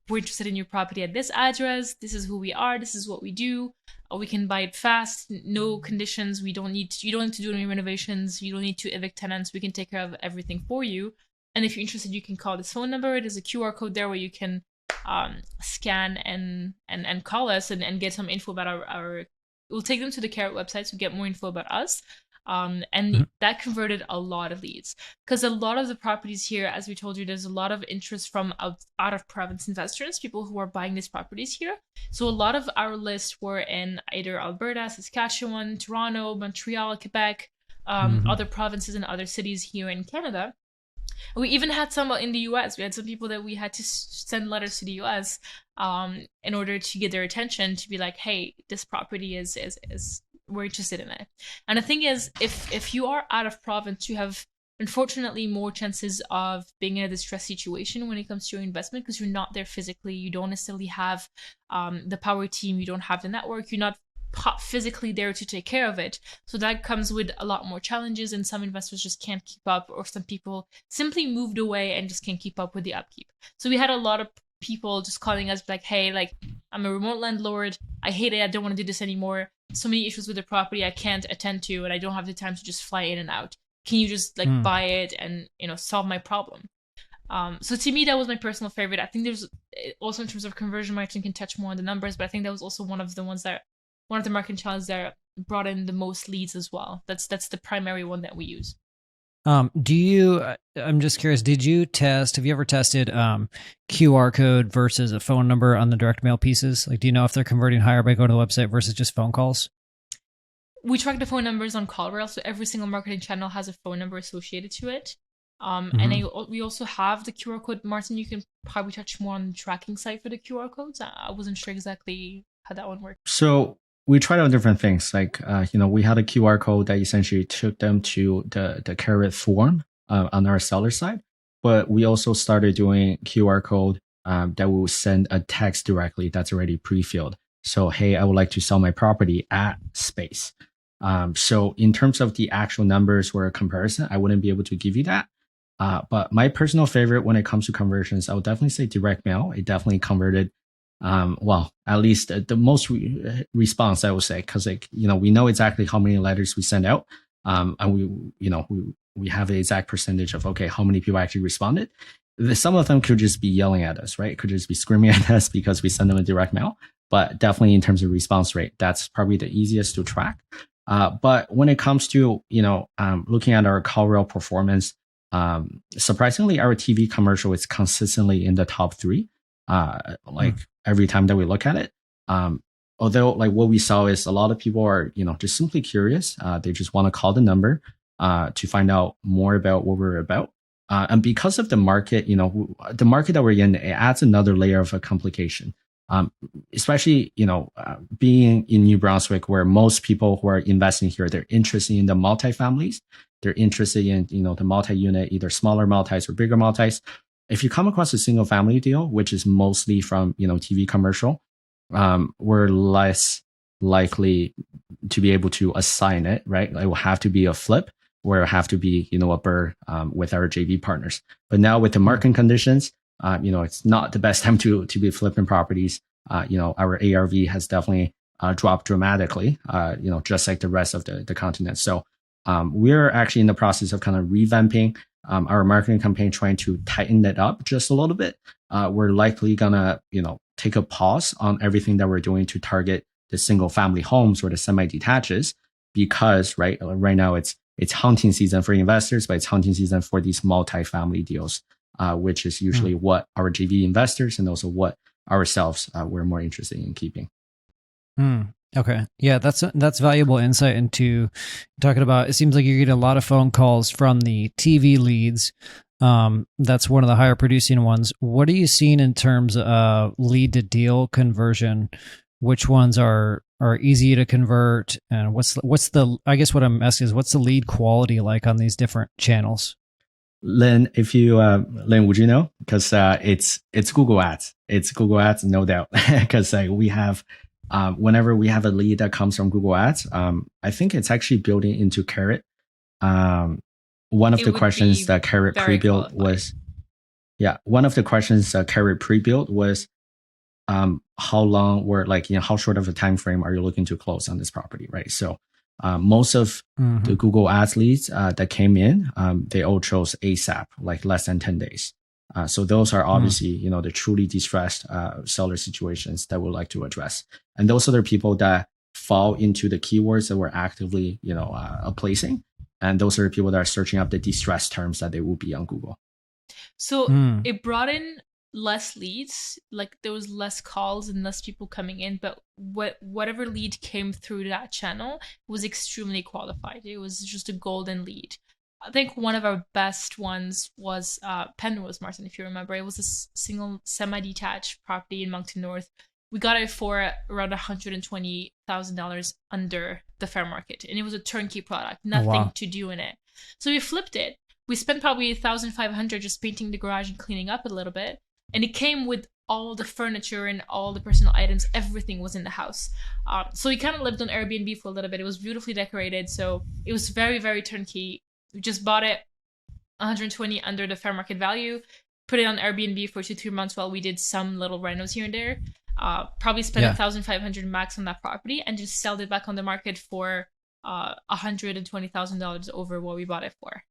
we're interested in your property at this address. This is who we are. This is what we do. We can buy it fast. No conditions. You don't need to do any renovations. You don't need to evict tenants. We can take care of everything for you. And if you're interested, you can call this phone number. There's a QR code there where you can scan and call us and get some info about our. We'll take them to the Carrot website to get more info about us. That converted a lot of leads, because a lot of the properties here, as we told you, there's a lot of interest from out of province investors, people who are buying these properties here. So a lot of our lists were in either Alberta, Saskatchewan, Toronto, Montreal, Quebec, other provinces and other cities here in Canada. We even had some in the US. We had some people that we had to send letters to the US in order to get their attention, to be like, hey, this property is we're interested in it. And the thing is, if you are out of province, you have unfortunately more chances of being in a distressed situation when it comes to your investment, because you're not there physically. You don't necessarily have the power team. You don't have the network. You're not physically there to take care of it. So that comes with a lot more challenges, and some investors just can't keep up, or some people simply moved away and just can't keep up with the upkeep. So we had a lot of people just calling us like, hey, like, I'm a remote landlord, I hate it, I don't want to do this anymore, so many issues with the property I can't attend to, and I don't have the time to just fly in and out. Can you just like buy it and, you know, solve my problem? So to me, that was my personal favorite. I think there's also, in terms of conversion, Martin can touch more on the numbers, but I think that was also one of the marketing channels that brought in the most leads as well. That's the primary one that we use. I'm just curious, have you ever tested QR code versus a phone number on the direct mail pieces? Like, do you know if they're converting higher by going to the website versus just phone calls? We track the phone numbers on CallRail, so every single marketing channel has a phone number associated to it. And we also have the QR code. Martin, you can probably touch more on the tracking side for the QR codes. I wasn't sure exactly how that one worked. So we tried out different things. Like, we had a QR code that essentially took them to the Carrot form on our seller side. But we also started doing QR code that will send a text directly that's already pre-filled. So, hey, I would like to sell my property at space. So in terms of the actual numbers or a comparison, I wouldn't be able to give you that. But my personal favorite when it comes to conversions, I would definitely say direct mail. It definitely converted, at least the most response, I would say, because we know exactly how many letters we send out, and we have the exact percentage of, okay, how many people actually responded. Some of them could just be yelling at us, right? It could just be screaming at us because we send them a direct mail. But definitely in terms of response rate, that's probably the easiest to track. But when it comes to, looking at our CallRail performance, surprisingly, our TV commercial is consistently in the top 3, every time that we look at it. Although like what we saw is a lot of people are, just simply curious. They just want to call the number to find out more about what we're about. And because of the market, the market that we're in, it adds another layer of a complication. Especially, being in New Brunswick, where most people who are investing here, they're interested in the multifamilies. They're interested in, the multi-unit, either smaller multis or bigger multis. If you come across a single family deal, which is mostly from, TV commercial, we're less likely to be able to assign it, right? It will have to be a flip or it'll have to be, a BRRRR with our JV partners. But now with the market conditions, it's not the best time to be flipping properties. Our ARV has definitely dropped dramatically, just like the rest of the continent. So we're actually in the process of kind of revamping our marketing campaign, trying to tighten it up just a little bit. We're likely gonna, take a pause on everything that we're doing to target the single family homes or the semi-detaches, because right now it's hunting season for investors, but it's hunting season for these multi-family deals, which is usually what our JV investors and also what ourselves we're more interested in keeping. Okay. Yeah, that's valuable insight into talking about. It seems like you're getting a lot of phone calls from the TV leads. That's one of the higher producing ones. What are you seeing in terms of lead to deal conversion? Which ones are easy to convert, and what's the I guess what I'm asking is what's the lead quality like on these different channels? Lyn, if you Lyn, would you know? Because it's Google Ads. It's Google Ads, no doubt. Because we have whenever we have a lead that comes from Google Ads, I think it's actually building into Carrot. One of the questions that Carrot pre-built was, one of the questions that Carrot pre-built was, how long or how short of a time frame are you looking to close on this property, right? So most of the Google Ads leads that came in, they all chose ASAP, like less than 10 days. So those are obviously, the truly distressed seller situations that we'd like to address. And those are the people that fall into the keywords that we're actively, placing. And those are the people that are searching up the distressed terms that they will be on Google. So it brought in less leads, like there was less calls and less people coming in, but whatever lead came through that channel was extremely qualified. It was just a golden lead. I think one of our best ones was Penrose, Martin, if you remember. It was a single semi-detached property in Moncton North. We got it for around $120,000 under the fair market, and it was a turnkey product, nothing to do in it. So we flipped it. We spent probably $1,500 just painting the garage and cleaning up a little bit, and it came with all the furniture and all the personal items. Everything was in the house. So we kind of lived on Airbnb for a little bit. It was beautifully decorated, so it was very, very turnkey. We just bought it 120 under the fair market value, put it on Airbnb for 2-3 months while we did some little renos here and there. Probably spent $1,500 max on that property and just sold it back on the market for $120,000 over what we bought it for.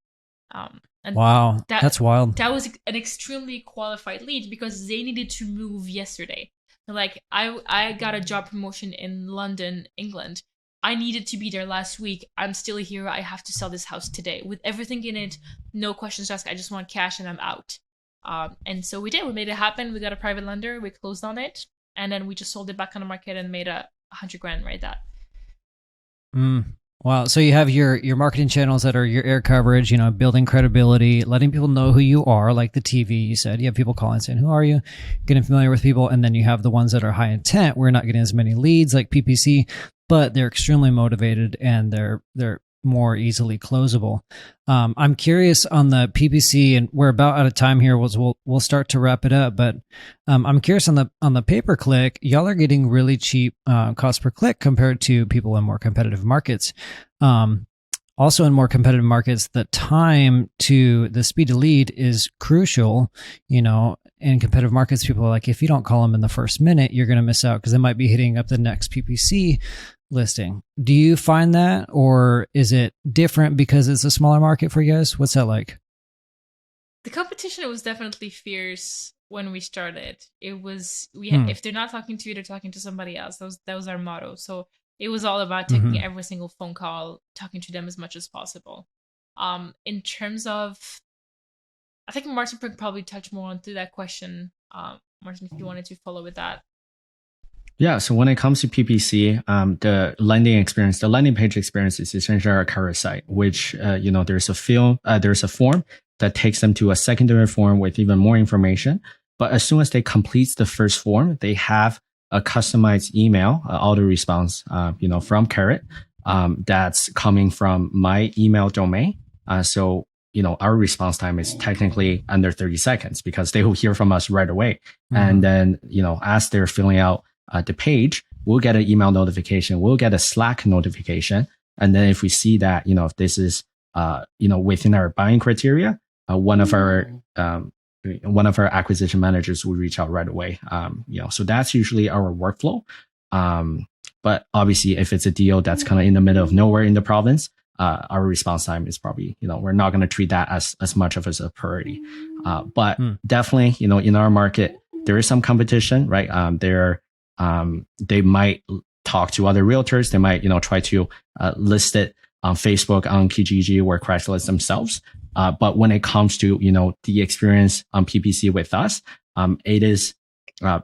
And wow, that's wild. That was an extremely qualified lead because they needed to move yesterday. Like I got a job promotion in London, England. I needed to be there last week. I'm still here. I have to sell this house today with everything in it. No questions asked. I just want cash and I'm out. And so we did. We made it happen. We got a private lender. We closed on it. And then we just sold it back on the market and made $100,000 right that. Wow. So you have your marketing channels that are your air coverage, building credibility, letting people know who you are, like the TV you said. You have people calling saying, who are you? Getting familiar with people. And then you have the ones that are high intent. We're not getting as many leads like PPC, but they're extremely motivated and they're more easily closable. I'm curious on the PPC, and we're about out of time here. We'll start to wrap it up, but I'm curious on the pay per click. Y'all are getting really cheap cost per click compared to people in more competitive markets. Also, in more competitive markets, the time to the speed to lead is crucial. In competitive markets, people are like, if you don't call them in the first minute, you're going to miss out because they might be hitting up the next PPC listing. Do you find that, or is it different because it's a smaller market for you guys? What's that like? The competition was definitely fierce when we started. It was if they're not talking to you, they're talking to somebody else. That was our motto. So it was all about taking every single phone call, talking to them as much as possible. In terms of, I think Martin could probably touch more onto that question. Martin, if you wanted to follow with that. Yeah, so when it comes to PPC, the landing page experience is essentially our career site, which there's a form that takes them to a secondary form with even more information. But as soon as they complete the first form, they have a customized email, auto response, from Carrot, that's coming from my email domain. So our response time is technically under 30 seconds because they will hear from us right away. And then, as they're filling out the page, we'll get an email notification, we'll get a Slack notification. And then if we see that, if this is, within our buying criteria, one of our acquisition managers will reach out right away. So that's usually our workflow. But obviously if it's a deal that's kind of in the middle of nowhere in the province, our response time is probably, we're not going to treat that as much of as a priority. But definitely, in our market, there is some competition, right? They might talk to other realtors. They might, try to list it on Facebook, on Kijiji, or Craigslist themselves. But when it comes to, the experience on PPC with us, it is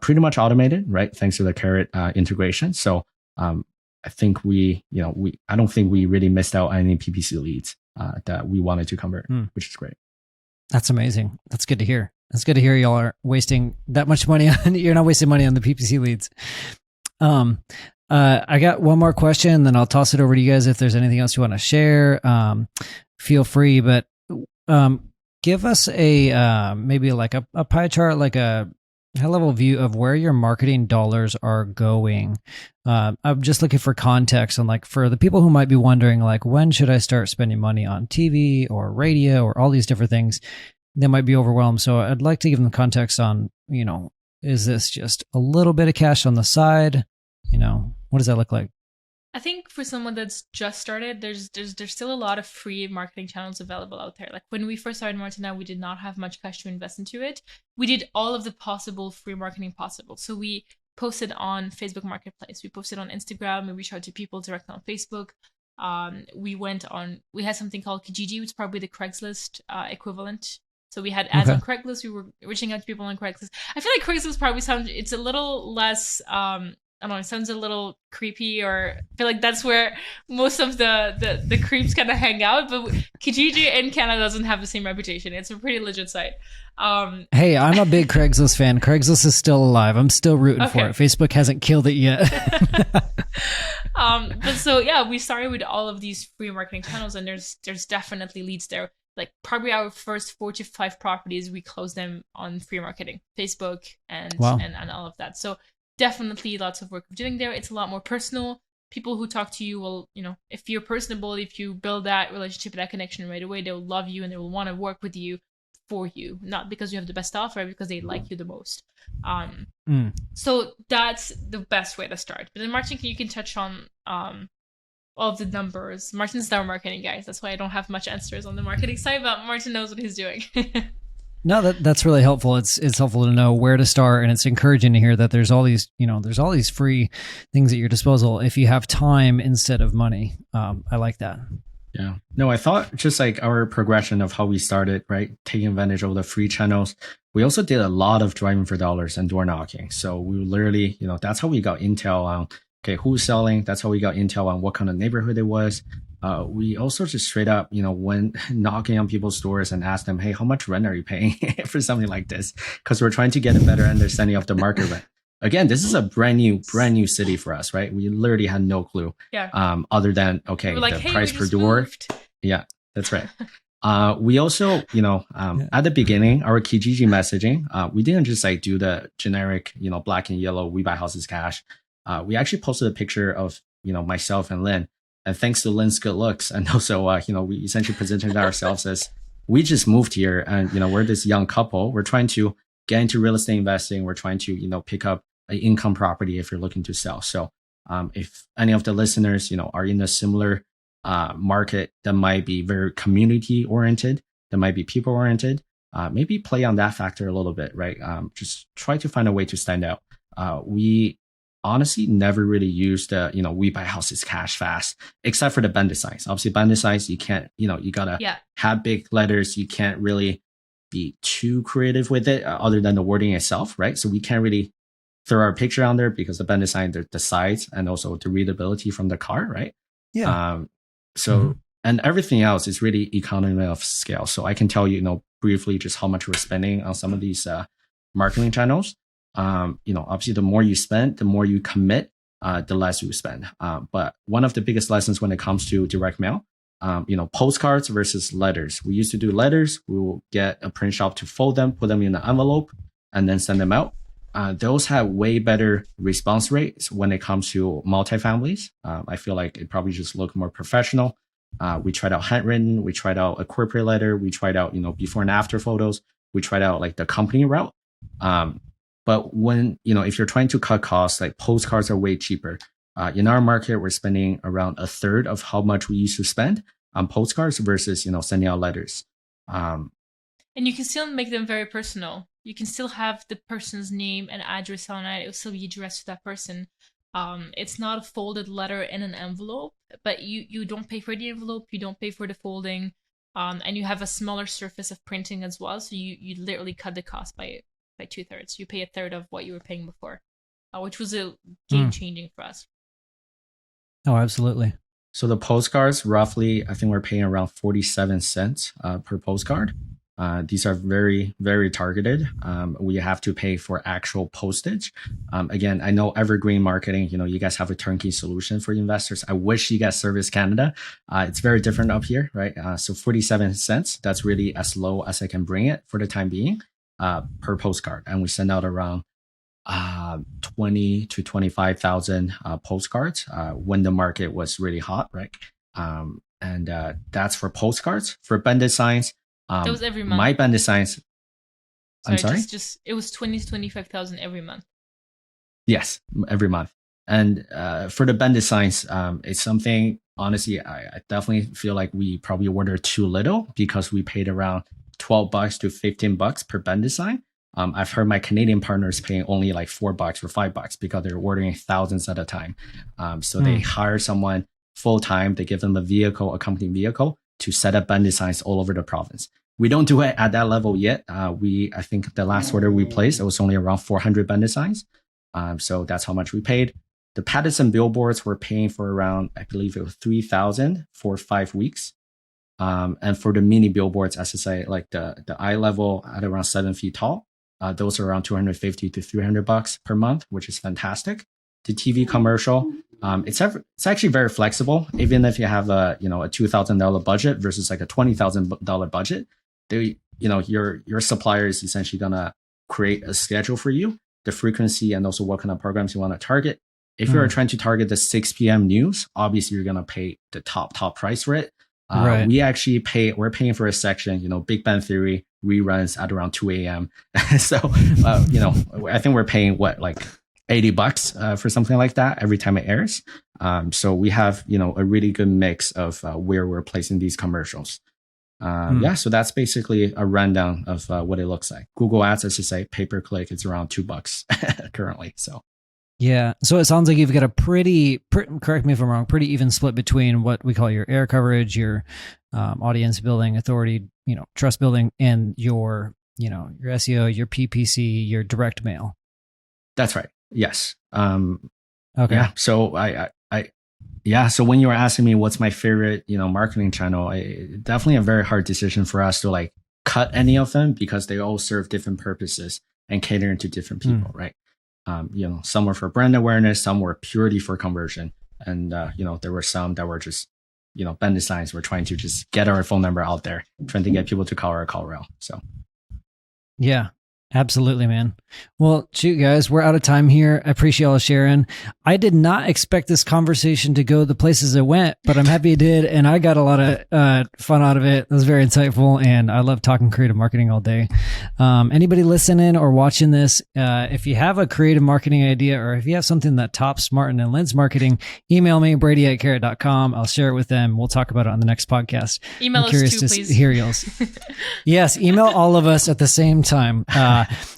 pretty much automated, right? Thanks to the Carrot integration. So I think I don't think we really missed out on any PPC leads that we wanted to convert, which is great. That's amazing. That's good to hear. That's good to hear y'all aren't wasting that much money on, you're not wasting money on the PPC leads. I got one more question, then I'll toss it over to you guys. If there's anything else you want to share, feel free, but give us maybe like a pie chart, like a high level view of where your marketing dollars are going. I'm just looking for context on, like, for the people who might be wondering, like, when should I start spending money on TV or radio or all these different things? They might be overwhelmed. So I'd like to give them context on, is this just a little bit of cash on the side? What does that look like? I think for someone that's just started, there's still a lot of free marketing channels available out there. Like when we first started Martin and I, we did not have much cash to invest into it. We did all of the possible free marketing possible. So we posted on Facebook Marketplace. We posted on Instagram. We reached out to people directly on Facebook. We had something called Kijiji, which is probably the Craigslist equivalent. So we had ads on Craigslist. We were reaching out to people on Craigslist. I feel like Craigslist probably it's a little less, I don't know, it sounds a little creepy, or I feel like that's where most of the creeps kind of hang out. But Kijiji in Canada doesn't have the same reputation. It's a pretty legit site. Hey, I'm a big Craigslist fan. Craigslist is still alive. I'm still rooting for it. Facebook hasn't killed it yet. But so yeah, we started with all of these free marketing channels, and there's definitely leads there. Like probably our first 4 to 5 properties, we closed them on free marketing, Facebook and all of that. So definitely lots of work we're doing there. It's a lot more personal. People who talk to you will, if you're personable, if you build that relationship, that connection right away, they'll love you and they will want to work with you for you, not because you have the best offer, because they like you the most. So that's the best way to start. But then Martin, you can touch on all of the numbers. Martin's our marketing guy. That's why I don't have much answers on the marketing side, but Martin knows what he's doing. No, that's really helpful. It's helpful to know where to start, and it's encouraging to hear that there's all these free things at your disposal if you have time instead of money. I like that. Yeah. No, I thought just like our progression of how we started, right? Taking advantage of the free channels. We also did a lot of driving for dollars and door knocking. So we literally, that's how we got intel on, who's selling. That's how we got intel on what kind of neighborhood it was. We also just straight up, when knocking on people's doors and ask them, hey, how much rent are you paying for something like this? Because we're trying to get a better understanding of the market rent. Again, this is a brand new city for us, right? We literally had no clue. Yeah. Other than, the price per door. Moved. Yeah, that's right. We also, at the beginning, our Kijiji messaging, we didn't just like do the generic, black and yellow, we buy houses cash. We actually posted a picture of, myself and Lyn. And thanks to Lyn's good looks, and also, we essentially presented ourselves as, we just moved here, and we're this young couple. We're trying to get into real estate investing. We're trying to pick up an income property if you're looking to sell. So, if any of the listeners are in a similar market that might be very community oriented, that might be people oriented, maybe play on that factor a little bit, right? Just try to find a way to stand out. We honestly never really used we buy houses cash fast, except for the bandt designs. Obviously bandt designs, you can't, you gotta have big letters. You can't really be too creative with it other than the wording itself, right? So we can't really throw our picture on there because the bandt design, the size and also the readability from the car, right? Yeah. And everything else is really economy of scale. So I can tell you, briefly just how much we're spending on some of these marketing channels. Obviously the more you spend, the more you commit, the less you spend. But one of the biggest lessons when it comes to direct mail, postcards versus letters. We used to do letters. We will get a print shop to fold them, put them in an envelope, and then send them out. those have way better response rates when it comes to multifamilies. I feel like it probably just looked more professional. We tried out handwritten, we tried out a corporate letter, we tried out, before and after photos, we tried out like the company route. But when, if you're trying to cut costs, like postcards are way cheaper. In our market, we're spending around a third of how much we used to spend on postcards versus, sending out letters. And you can still make them very personal. You can still have the person's name and address on it. It will still be addressed to that person. It's not a folded letter in an envelope, but you don't pay for the envelope, you don't pay for the folding, and you have a smaller surface of printing as well. So you literally cut the cost by 2/3. You pay a third of what you were paying before, which was a game changing for us. Oh, absolutely. So the postcards, roughly, I think we're paying around 47 cents per postcard. These are very, very targeted. We have to pay for actual postage. Again, I know evergreen marketing, you guys have a turnkey solution for investors. I wish you guys service Canada. It's very different up here, right? So 47 cents, that's really as low as I can bring it for the time being per postcard. And we send out around 20 to 25,000 postcards when the market was really hot, right? And that's for postcards. For banded signs, that was every month. My banded signs. I'm sorry. Just it was 20 to 25,000 every month. Yes, every month. And for the banded signs, it's something. Honestly, I definitely feel like we probably ordered too little because we paid around $12 to $15 per banded sign. I've heard my Canadian partners paying only like $4 or $5 because they're ordering thousands at a time. So they hire someone full time. They give them a vehicle, a company vehicle, to set up banded signs all over the province. We don't do it at that level yet. I think the last order we placed, it was only around 400 banded signs. So that's how much we paid. The Patterson billboards were paying for around, I believe it was 3,000 for 5 weeks. And for the mini billboards, as I say, like the eye level at around 7 feet tall, those are around $250 to $300 per month, which is fantastic. The TV commercial, it's actually very flexible. Even if you have a $2,000 budget versus like a $20,000 budget, your supplier is essentially gonna create a schedule for you, the frequency, and also what kind of programs you want to target. If you're trying to target the 6 p.m. news, obviously you're gonna pay the top price for it. Right. We're paying for a section, Big Bang Theory reruns at around 2 a.m. So, I think we're paying like $80 for something like that every time it airs. So we have, a really good mix of where we're placing these commercials. Yeah, so that's basically a rundown of what it looks like. Google Ads, as you say, pay-per-click, it's around $2 currently. So. Yeah. So it sounds like you've got a pretty, correct me if I'm wrong, pretty even split between what we call your air coverage, your audience building, authority, trust building, and your SEO, your PPC, your direct mail. That's right. Yes. Okay. Yeah. So so when you were asking me what's my favorite, marketing channel, definitely a very hard decision for us to like cut any of them because they all serve different purposes and cater to different people, right? Some were for brand awareness, some were purely for conversion. And, there were some that were just, banded signs. We're trying to just get our phone number out there, trying to get people to call our call rail. So. Yeah. Absolutely, man. Well, shoot, guys, we're out of time here. I appreciate y'all sharing. I did not expect this conversation to go the places it went, but I'm happy it did, and I got a lot of fun out of it. It was very insightful, and I love talking creative marketing all day. Anybody listening or watching this, if you have a creative marketing idea or if you have something that tops Martin and Lyn's marketing, email me, brady@carrot.com. I'll share it with them. We'll talk about it on the next podcast. Email I'm curious us too, to please. hear yours. Yes, email all of us at the same time.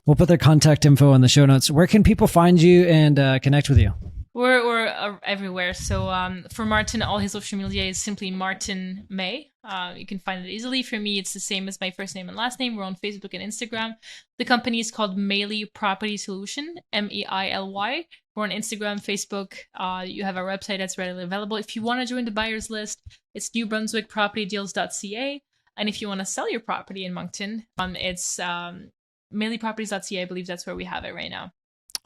We'll put their contact info in the show notes. Where can people find you and connect with you? We're everywhere. So for Martin, all his social media is simply Martin May. You can find it easily. For me, it's the same as my first name and last name. We're on Facebook and Instagram. The company is called Meily Property Solution, MEILY. We're on Instagram, Facebook. You have our website that's readily available. If you want to join the buyers list, it's newbrunswickpropertydeals.ca. And if you want to sell your property in Moncton, it's mailyproperties.ca. I believe that's where we have it right now.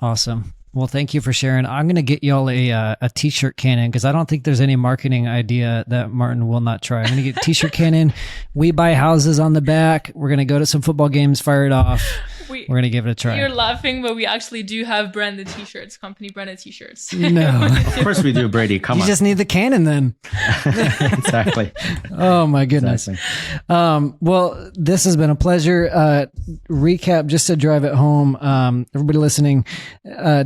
Awesome. Well, thank you for sharing. I'm going to get y'all a t-shirt cannon because I don't think there's any marketing idea that Martin will not try. I'm going to get t-shirt cannon. We buy houses on the back. We're going to go to some football games, fire it off. We're going to give it a try. You're laughing, but we actually do have branded t-shirts, company branded t-shirts. No. Of course we do, Brady. Come on. You just need the cannon then. Exactly. Oh my goodness. Exactly. Well, this has been a pleasure. Recap just to drive it home. Everybody listening,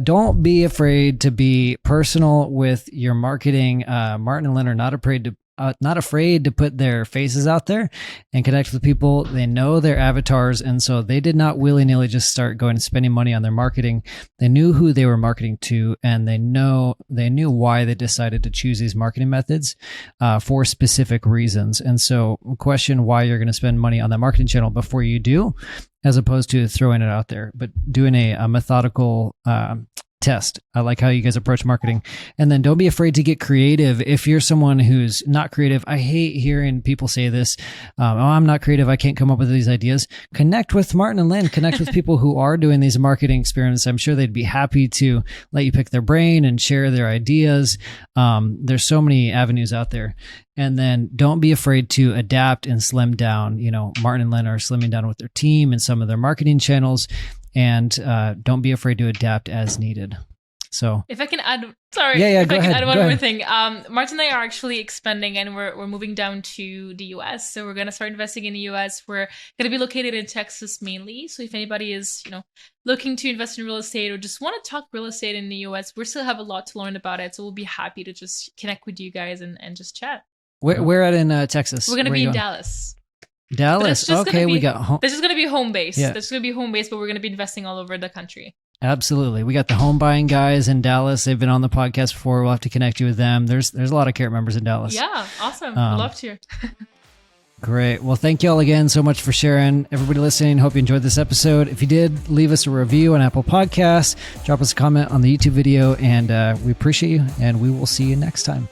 don't be afraid to be personal with your marketing. Martin and Lyn are not afraid to put their faces out there and connect with people. They know their avatars. And so they did not willy-nilly just start going and spending money on their marketing. They knew who they were marketing to, and they knew why they decided to choose these marketing methods for specific reasons. And so question why you're going to spend money on that marketing channel before you do, as opposed to throwing it out there, but doing a methodical test. I like how you guys approach marketing. And then don't be afraid to get creative. If you're someone who's not creative, I hate hearing people say this, I'm not creative, I can't come up with these ideas. Connect with Martin and Lyn. Connect with people who are doing these marketing experiments. I'm sure they'd be happy to let you pick their brain and share their ideas. There's so many avenues out there. And then don't be afraid to adapt and slim down. Martin and Lyn are slimming down with their team and some of their marketing channels. And don't be afraid to adapt as needed. So if I can add, go ahead. Add one more thing. Martin and I are actually expanding, and we're moving down to the US. So we're going to start investing in the US. We're going to be located in Texas mainly. So if anybody is, looking to invest in real estate or just want to talk real estate in the US, we still have a lot to learn about it. So we'll be happy to just connect with you guys and just chat. Where at in Texas? We're going to be in Dallas. Dallas. Okay, we got home. This is going to be home base. Yeah. This is going to be home base, but we're going to be investing all over the country. Absolutely. We got the home buying guys in Dallas. They've been on the podcast before. We'll have to connect you with them. There's a lot of Carrot members in Dallas. Yeah, awesome. We'd love to. Great. Well, thank you all again so much for sharing. Everybody listening, hope you enjoyed this episode. If you did, leave us a review on Apple Podcasts. Drop us a comment on the YouTube video, and we appreciate you, and we will see you next time.